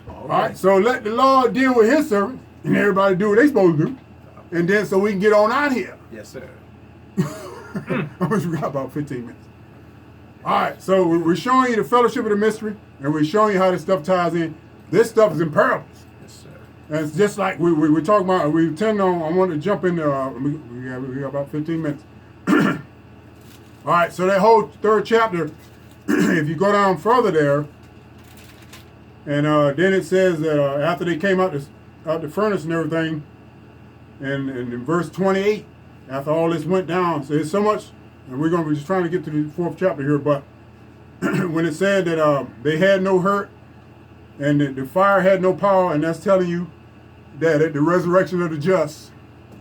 All right. So let the Lord deal with his servants and everybody do what they supposed to do. And then so we can get on out here. Yes, sir. How much we got? About 15 minutes. All right. So we're showing you the fellowship of the mystery, and we're showing you how this stuff ties in. This stuff is in parables. Yes, sir. And it's just like we're talking about, we tend on, I want to jump in there, we got about 15 minutes. All right, so that whole third chapter, if you go down further there, and then it says that after they came out the furnace and everything, and in verse 28, after all this went down, so it's so much, and we're going to be just trying to get to the fourth chapter here, but when it said that they had no hurt, and the fire had no power, and that's telling you that at the resurrection of the just,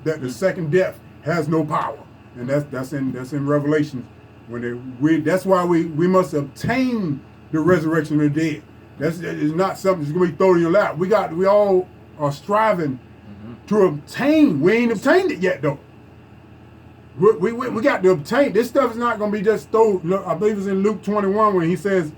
that the second death has no power, and that's in Revelation. That's why we must obtain the resurrection of the dead. That is not something that's gonna be thrown in your lap. We all are striving to obtain. We ain't obtained it yet though. We got to obtain. This stuff is not gonna be just thrown. Look, I believe it's in Luke 21 when he says,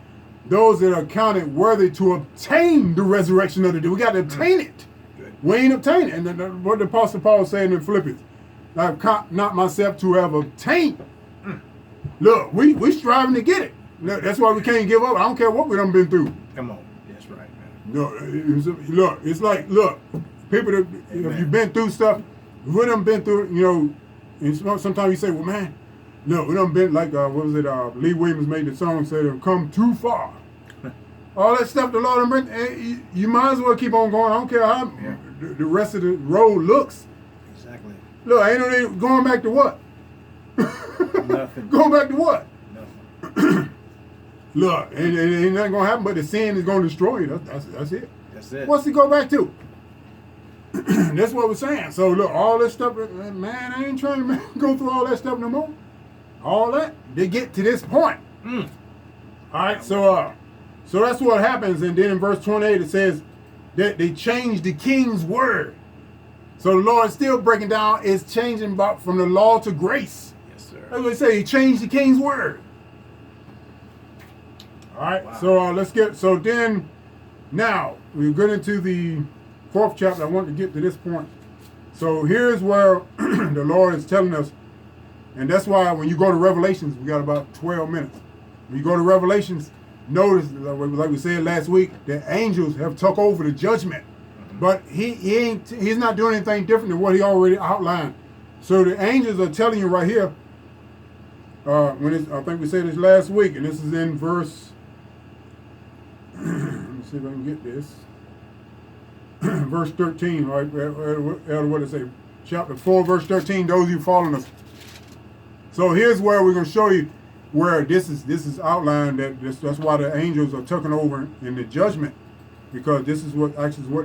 those that are counted worthy to obtain the resurrection of the dead. We got to obtain it. Good. We ain't obtained it. And what the Apostle Paul is saying in Philippians, I've not myself to have obtained. Look, we striving to get it. Look, that's why we can't give up. I don't care what we done been through. Come on. That's right, man. Look, it's like, people that, if you've been through stuff, we done been through, and sometimes you say, well, man, no, we done been like, what was it, Lee Williams made the song, said, "Have come too far." All that stuff the Lord done bring, you might as well keep on going. I don't care how the rest of the road looks. Exactly. Look, ain't no need going back to what? Nothing. Going back to what? Nothing. Look, ain't nothing gonna happen, but the sin is gonna destroy you. That's it. That's it. What's he go back to? That's what we're saying. So look, all this stuff, man, I ain't trying to go through all that stuff no more. All that they get to this point. All right, so that's what happens, and then in verse 28 it says that they changed the king's word. So the Lord is still breaking down. It's changing from the law to grace. Yes, sir. That's what they say. He changed the king's word. All right, Wow. so let's get. So then, now we get into the fourth chapter. I want to get to this point. So here's where the Lord is telling us. And that's why when you go to Revelations, we got about 12 minutes. When you go to Revelations, notice, like we said last week, the angels have took over the judgment. But he's not doing anything different than what he already outlined. So the angels are telling you right here, I think we said this last week, and this is in verse, let me see if I can get this. Verse 13, right? What did it say? Chapter 4, verse 13, those of you following us. So here's where we're going to show you where this is outlined, that's why the angels are taking over in the judgment, because this is what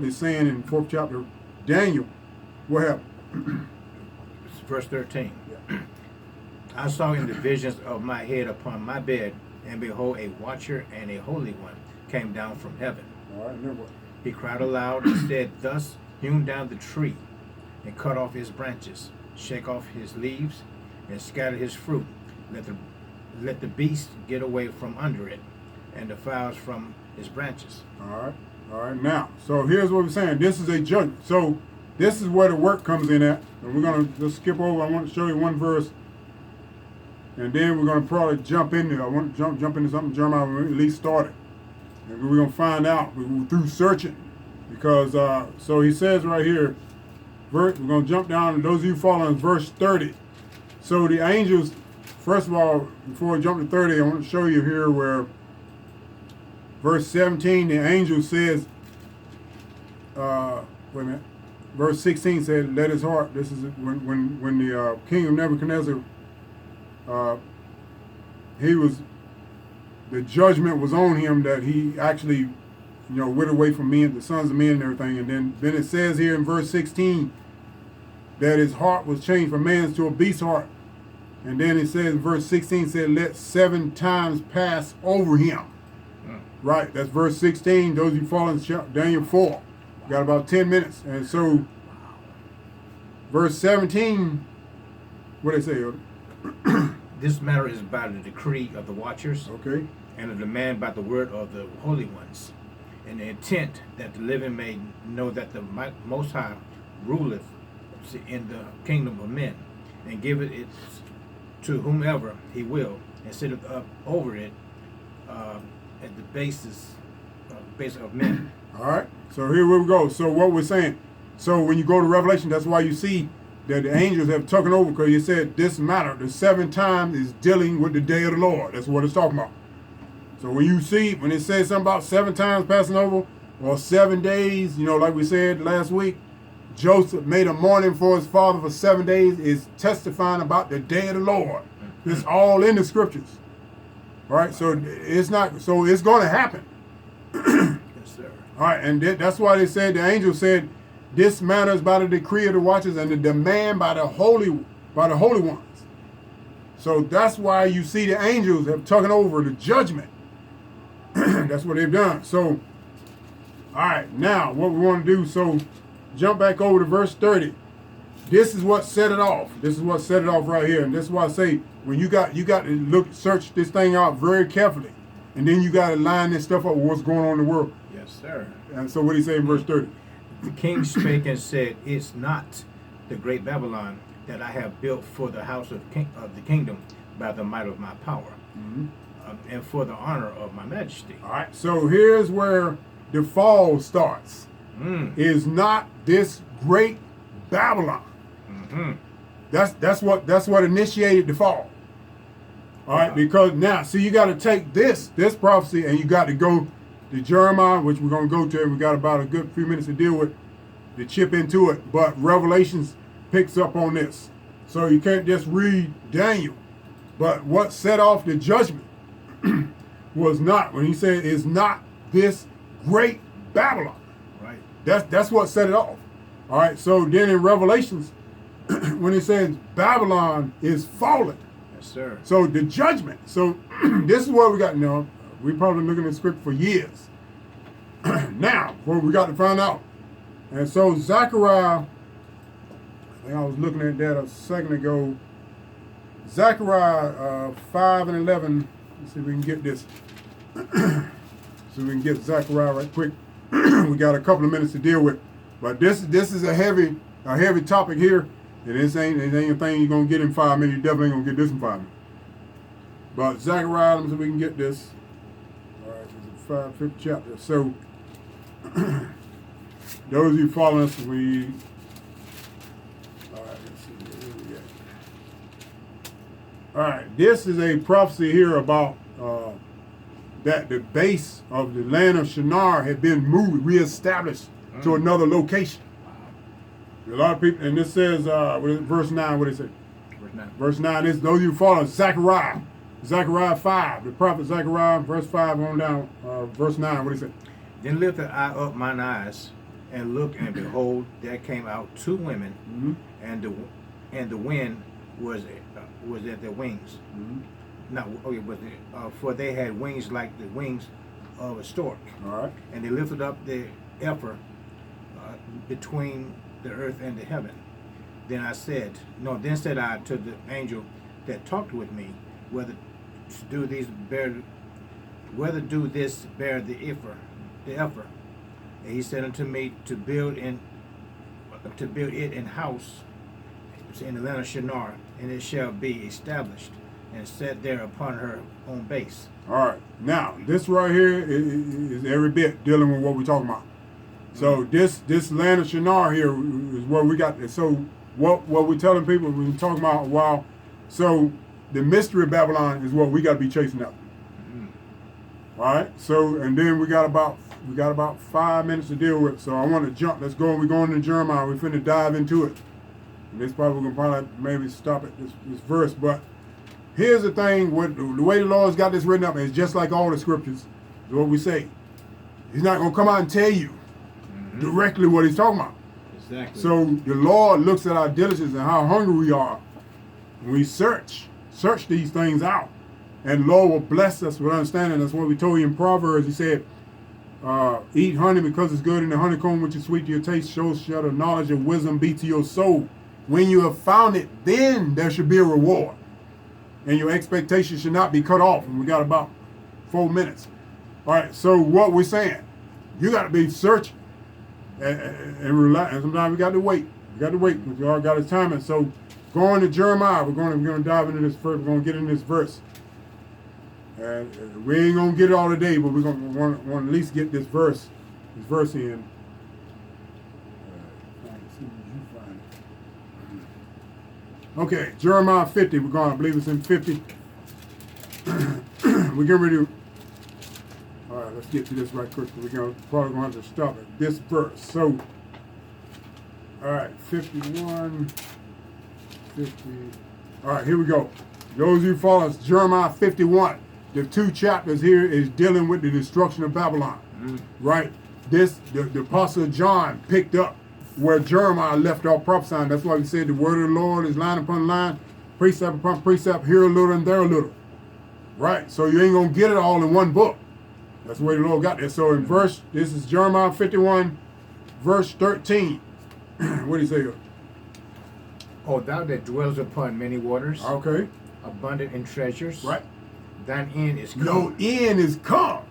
they're saying in 4th chapter of Daniel. What happened? It's verse 13. I saw in the visions of my head upon my bed, and behold, a watcher and a holy one came down from heaven. All right, remember. He cried aloud and said, thus hewn down the tree, and cut off his branches, shake off his leaves, and scatter his fruit. Let the beast get away from under it, and the fowls from his branches. All right. Now, so here's what we're saying. This is a judgment. So this is where the work comes in at. And we're going to just skip over. I want to show you one verse. And then we're going to probably jump in there. I want to jump into something Jeremiah at least started. And we're going to find out through searching. Because, so he says right here, we're going to jump down, and those of you following verse 30. So the angels, first of all, before I jump to 30, I want to show you here where verse 17, the angel says, wait a minute, verse 16 said, let his heart, this is when the king of Nebuchadnezzar, the judgment was on him that he actually, went away from men, the sons of men and everything. And then it says here in verse 16 that his heart was changed from man's to a beast's heart. And then it says in verse 16 said, let 7 times pass over him. Right, that's verse 16. Those of you following Daniel 4. Got about 10 minutes. And so, verse 17, what did it say? This matter is by the decree of the watchers, Okay. and of the man by the word of the holy ones. in the intent that the living may know that the Most High ruleth in the kingdom of men, and giveth it to whomever he will, and sitteth up over it at the basis of men. All right. So here we go. So what we're saying. So when you go to Revelation, that's why you see that the angels have taken over, because you said this matter, the 7 times is dealing with the day of the Lord. That's what it's talking about. So when you see, when it says something about 7 times passing over, or 7 days, you know, like we said last week, Joseph made a mourning for his father for 7 days, is testifying about the day of the Lord. It's all in the scriptures. All right, so it's not, so it's going to happen. Yes, sir. All right, and that's why they said, the angel said, this matter is by the decree of the watchers and the demand by the holy ones. So that's why you see the angels have taken over the judgment. That's what they've done. So, all right, now what we want to do, so jump back over to verse 30. This is what set it off. This is what set it off right here. And this is why I say, when you got to search this thing out very carefully. And then you got to line this stuff up with what's going on in the world. Yes, sir. And so what he say in verse 30? The king spake and said, it's not the great Babylon that I have built for the house of the kingdom by the might of my power, and for the honor of my majesty. All right, so here's where the fall starts. Is not this great Babylon. That's what initiated the fall. All right, because now, see, you got to take this prophecy and you got to go to Jeremiah, which we're going to go to. We got about a good few minutes to deal with, to chip into it. But Revelations picks up on this. So you can't just read Daniel. But what set off the judgment was not, when he said, is not this great Babylon. Right. That's what set it off. All right, so then in Revelations, when it says Babylon is fallen. Yes, sir. So the judgment. So this is what we got now. We're probably looking at the script for years. Now, what we got to find out. And so Zechariah, I think I was looking at that a second ago. Zechariah 5 and 11. Let's see if we can get this. So we can get Zechariah right quick. We got a couple of minutes to deal with. But this is a heavy topic here. And this ain't a thing you're going to get in 5 minutes. You definitely ain't going to get this in 5 minutes. But Zechariah, let me see if we can get this. All right, this is the 5th chapter. So, those of you following us, all right, let's see where we at. All right, this is a prophecy here about that the base of the land of Shinar had been moved, reestablished to another location. A lot of people, and this says, verse 9, what did it say? Verse 9, this, those of you following Zechariah 5, the prophet Zechariah, verse 5 on down, verse 9, what did it say? Then lifted I up mine eyes, and looked, and behold, there came out 2 women, and the wind was at their wings. For they had wings like the wings of a stork. All right. And they lifted up the heifer between the earth and the heaven. Then said I to the angel that talked with me, whether do this bear the heifer. And he said unto me, to build it in house in the land of Shinar, and it shall be established and set there upon her own base. All right. Now, this right here is every bit dealing with what we're talking about. So this land of Shinar here is where we got. So what we're telling people, we've been talking about a while. So the mystery of Babylon is what we got to be chasing out. All right. So and then we got about 5 minutes to deal with. So I want to jump. Let's go. We're going to Jeremiah. We're finna dive into it. And this probably gonna maybe stop at this verse. But here's the thing: the way the Lord's got this written up is just like all the scriptures. Is what we say. He's not gonna come out and tell you directly what he's talking about. Exactly. So the Lord looks at our diligence and how hungry we are. And we search these things out. And the Lord will bless us with understanding. That's what we told you in Proverbs. He said, eat honey because it's good, and the honeycomb which is sweet to your taste shall the knowledge of wisdom be to your soul. When you have found it, then there should be a reward. And your expectation should not be cut off. And we got about 4 minutes. All right, so what we're saying, You got to be searching and rely. And sometimes we got to wait. We got to wait because God got His timing. So going to Jeremiah, we're going to dive into this verse. We're going to get in this verse. And we ain't going to get it all today, but we're going to want to at least get this verse in. Okay, Jeremiah 50. We're going. I believe it's in 50. We're getting ready to. All right, let's get to this right quick. We're probably going to have to stop at this verse. So, all right, 51, 50. All right, here we go. Those who follow us, Jeremiah 51. The 2 chapters here is dealing with the destruction of Babylon. Right? The Apostle John picked up where Jeremiah left off prophesying. That's why we said the word of the Lord is line upon line, precept upon precept, here a little and there a little. Right? So you ain't going to get it all in one book. That's the way the Lord got there. So in this is Jeremiah 51, verse 13. What do you say here? O thou that dwells upon many waters, Okay. abundant in treasures, Right. thine end is come. Your end is come.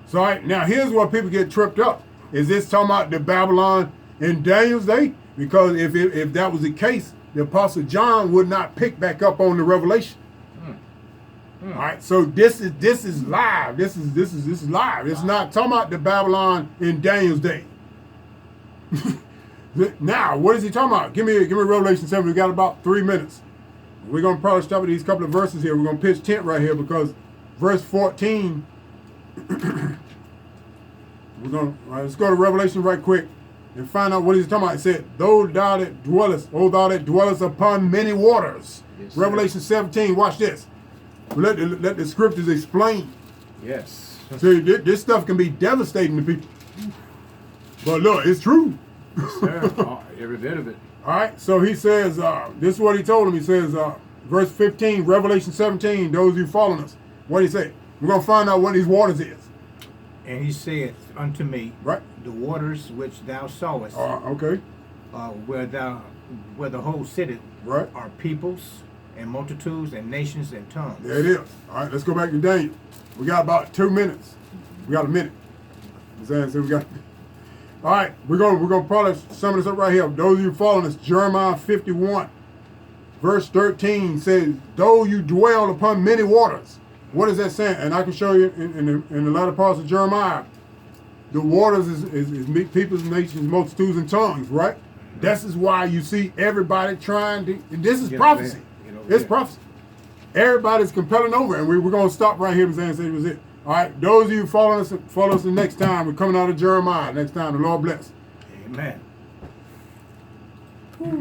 So all right, now here's where people get tripped up. Is this talking about the Babylon in Daniel's day? Because if that was the case, the Apostle John would not pick back up on the Revelation. All right, so this is live. This is live. It's not talking about the Babylon in Daniel's day. Now, what is he talking about? Give me Revelation 7. We got about 3 minutes. We're gonna probably stop at these couple of verses here. We're gonna pitch tent right here because verse 14. Let's go to Revelation right quick and find out what he's talking about. It said, "Thou that dwellest upon many waters." Yes, Revelation 17. Watch this. Let the scriptures explain. Yes. See, this stuff can be devastating to people. But look, it's true. Yes, sir. Oh, every bit of it. All right, so he says, this is what he told him. He says, verse 15, Revelation 17, those who following us. What did he say? We're going to find out what these waters is. And he said unto me, Right. the waters which thou sawest, Okay. where the whole sitteth, Right. are peoples and multitudes and nations and tongues. There it is. All right, let's go back to Daniel. We got about 2 minutes. We got a minute. So we got. All right, we're gonna probably sum this up right here. Those of you following us, Jeremiah 51, verse 13 says, "Though you dwell upon many waters." What is that saying? And I can show you in the latter parts of Jeremiah. The waters is peoples, nations, multitudes, and tongues. Right. This is why you see everybody trying to. This is prophecy. It's prophecy. Everybody's compelling over, and we're gonna stop right here and say it was it. All right, those of you follow us the next time. We're coming out of Jeremiah next time. The Lord bless. Amen.